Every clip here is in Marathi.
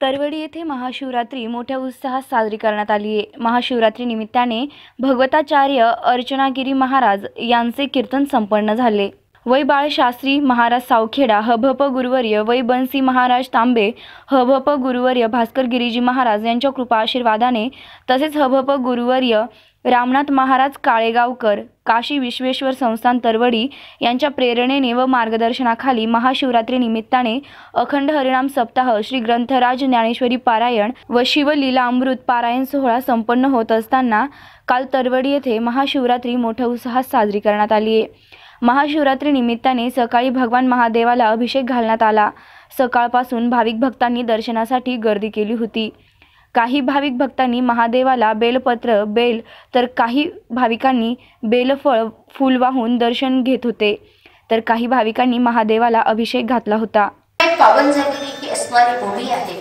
तरवडी येथे महाशिवरात्री मोठ्या उत्साहात साजरी करण्यात आली आहे। महाशिवरात्री निमित्ताने भगवताचार्य अर्चनागिरी महाराज यांचे कीर्तन संपन्न झाले। वै बाळशास्त्री महाराज सावखेडा, हभप गुरुवर्य वै बंसी महाराज तांबे, हभप गुरुवर्य भास्कर गिरीजी महाराज यांच्या कृपा आशीर्वादाने तसेच हभप गुरुवर्य रामनाथ महाराज काळेगावकर, काशी विश्वेश्वर संस्थान तरवडी यांच्या प्रेरणेने व मार्गदर्शनाखाली महाशिवरात्री निमित्ताने अखंड हरिनाम सप्ताह, श्री ग्रंथराज ज्ञानेश्वरी पारायण व शिवलीला अमृत पारायण सोहळा संपन्न होत असताना काल तरवडी येथे महाशिवरात्री मोठ्या उत्साहात साजरी करण्यात आली आहे। महाशिवरात्री निमित्ताने सकाळी भगवान महादेवाला अभिषेक घालण्यात आला। सकाळपासून भाविक भक्तांनी दर्शनासाठी गर्दी केली होती। काही भाविक भक्तांनी महादेवाला बेलपत्र बेल तर काही भाविकांनी बेलफळ फूल वाहून दर्शन घेत होते, तर काही भाविकांनी महादेवाला अभिषेक घातला होता। पावन झालेली ही असणारी भूमी आहे।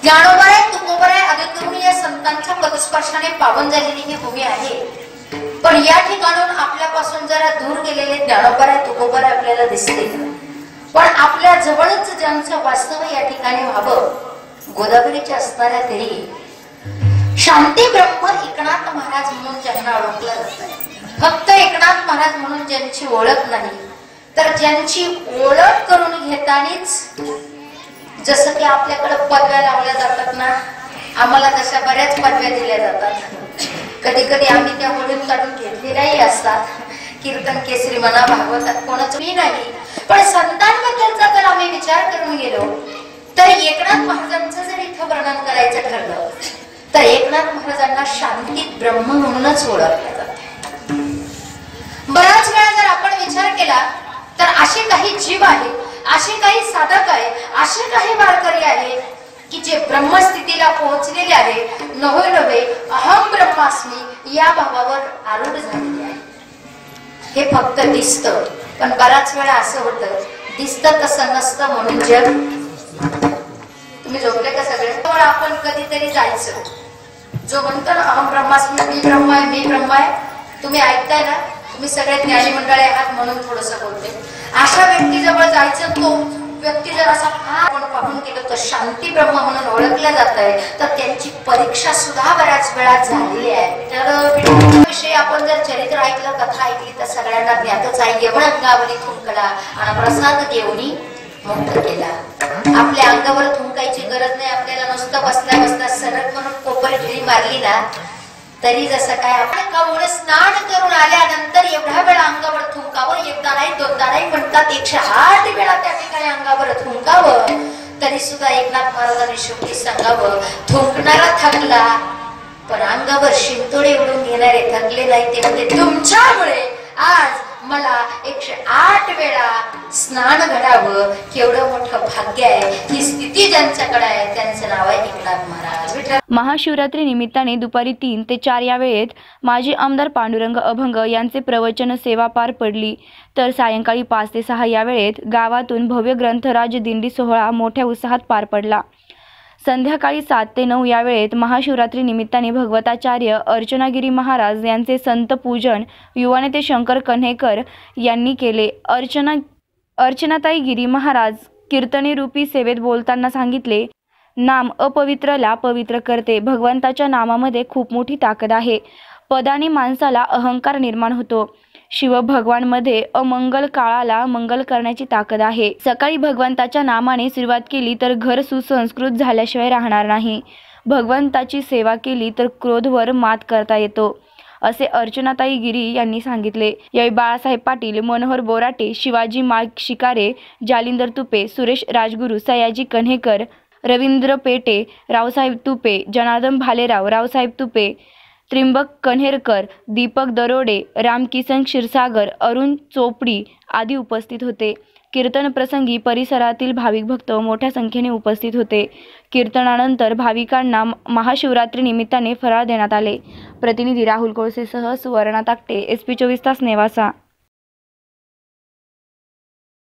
ज्ञानोबा तुकोबा आदी या संतांच्या पदस्पर्शाने पावन झालेली ही भूमी आहे। पण या ठिकाणून आपल्यापासून जरा दूर गेलेले ज्ञानोबा तुकोबा आपल्याला दिसते, पण आपल्या जवळच ज्यांचं वास्तव या ठिकाणी व्हावं, गोदावरीच्या असणाऱ्या तरी शांती ब्रह्म एकनाथ महाराज म्हणून ज्यांना ओळखलं जातं, फक्त एकनाथ महाराज म्हणून ज्यांची ओळख नाही, तर ज्यांची ओळख करून घेतानीच जसं की आपल्याकडे पदव्या लावल्या जातात ना, आम्हाला तशा बऱ्याच पदव्या दिल्या जातात। कधी कधी आम्ही त्या ओळून काढून घेतलेल्याही असतात। कीर्तन केसरी म्हणा, भागवतात कोणाच मी नाही, पण संतांबद्दलचा जर आम्ही विचार करून गेलो तर एकनाथ महाराजांचं जर इथं वर्णन करायचं ठरलं तर एकनाथ महाराजांना शांती ब्रह्म म्हणूनच ओळखलं जातं। बराच वेळा जर आपण विचार केला तर असे काही जीव आहेत, असे काही साधक आहे, असे काही वारकरी आहेत की जे ब्रह्मस्थितीला पोहोचलेले आहे, नव्हे नव्हे अहम ब्रह्मास्मी या भावावर आरूढ झालेले आहे। हे फक्त दिसतं, पण बराच वेळा असं होतं दिसतं तसं नसतं म्हणून जग। तुम्ही झोपले का सगळे? आपण कधीतरी जायचं, जो म्हणतो ना अहम ब्रह्मास्मी, मी ब्रह्म आहे, मी ब्रह्म आहे, तुम्ही ऐकताय ना, तुम्ही सगळे ज्ञानी मंडळी आहात म्हणून थोडस बोलते। अशा व्यक्तीजवळ जायचं, तो व्यक्ती जर असा आपण पाहून केलं तर शांती ब्रह्म म्हणून ओळखल्या जात आहे, तर त्यांची परीक्षा सुद्धा बऱ्याच वेळा झालेली आहे। तर विषयी आपण जर चरित्र ऐकलं, कथा ऐकली तर सगळ्यांना ज्ञातच आहे। येवण अंगावरी थुंकला आणि प्रसाद देवनी मुक्त केला। आपल्या अंगावर थुंकायची गरज नाही, आपल्याला नुसतं बसल्या बसल्या सरळ म्हणून कोपर ढिरी मारली ना तरी जसं काय आपण कवळ स्नान करून आल्यानंतर एवढ्या वेळा अंगावर थुंकावं, एकदा नाही दोनदा नाही म्हणतात 108 वेळा त्या ठिकाणी अंगावर थुंकावं, तरी सुद्धा एकनाथ महाराजांनी शेवटी सांगावं, थुंकणारा थकला पण अंगावर शिंतोडे उडून घेणारे थकले नाही। ते म्हणजे तुमच्यामुळे आज मला 108 वेळा स्नान घडावं, केवढं मोठं भाग्य आहे। ही स्थिती ज्यांच्याकडे आहे त्यांचं नाव आहे एकनाथ महाराज। महाशिवरात्री निमित्ताने दुपारी 3 ते 4 या वेळेत माजी आमदार पांडुरंग अभंग यांचे प्रवचन सेवा पार पडली, तर सायंकाळी 5 ते 6 या वेळेत गावातून भव्य ग्रंथराज दिंडी सोहळा मोठ्या उत्साहात पार पडला। संध्याकाळी 7 ते 9 या वेळेत महाशिवरात्री निमित्ताने भगवताचार्य अर्चनागिरी महाराज यांचे संत पूजन युवा नेते शंकर कन्हेकर यांनी केले। अर्चनाताई गिरी महाराज कीर्तने रूपी सेवेत बोलताना सांगितले, नाम अपवित्रला पवित्र करते। भगवंताच्या नामामध्ये खूप मोठी ताकद आहे। पदाने माणसाला अहंकार निर्माण होतो। शिव भगवानमध्ये अमंगल काळाला मंगल करण्याची ताकद आहे। सकाळी भगवंताच्या नामाने सुरुवात केली तर घर सुसंस्कृत झाल्याशिवाय राहणार नाही। भगवंताची सेवा केली तर क्रोधवर मात करता येतो, असे अर्चनाताई गिरी यांनी सांगितले। यावेळी बाळासाहेब पाटील, मनोहर बोराटे, शिवाजी शिकारे, जालिंदर तुपे, सुरेश राजगुरू, सयाजी कन्हेकर, रवींद्र पेटे, रावसाहेब तुपे, जनार्दन भालेराव, रावसाहेब तुपे, त्रिंबक कन्हेरकर, दीपक दरोडे, रामकिसन क्षीरसागर, अरुण चोपडी आदी उपस्थित होते। कीर्तन प्रसंगी परिसरातील भाविक भक्त मोठ्या संख्येने उपस्थित होते। कीर्तनानंतर भाविकांना महाशिवरात्री निमित्ताने फराळ देण्यात आले। प्रतिनिधी राहुल कोळसेसह सुवर्णा ताकटे, SP 24 तास नेवासा।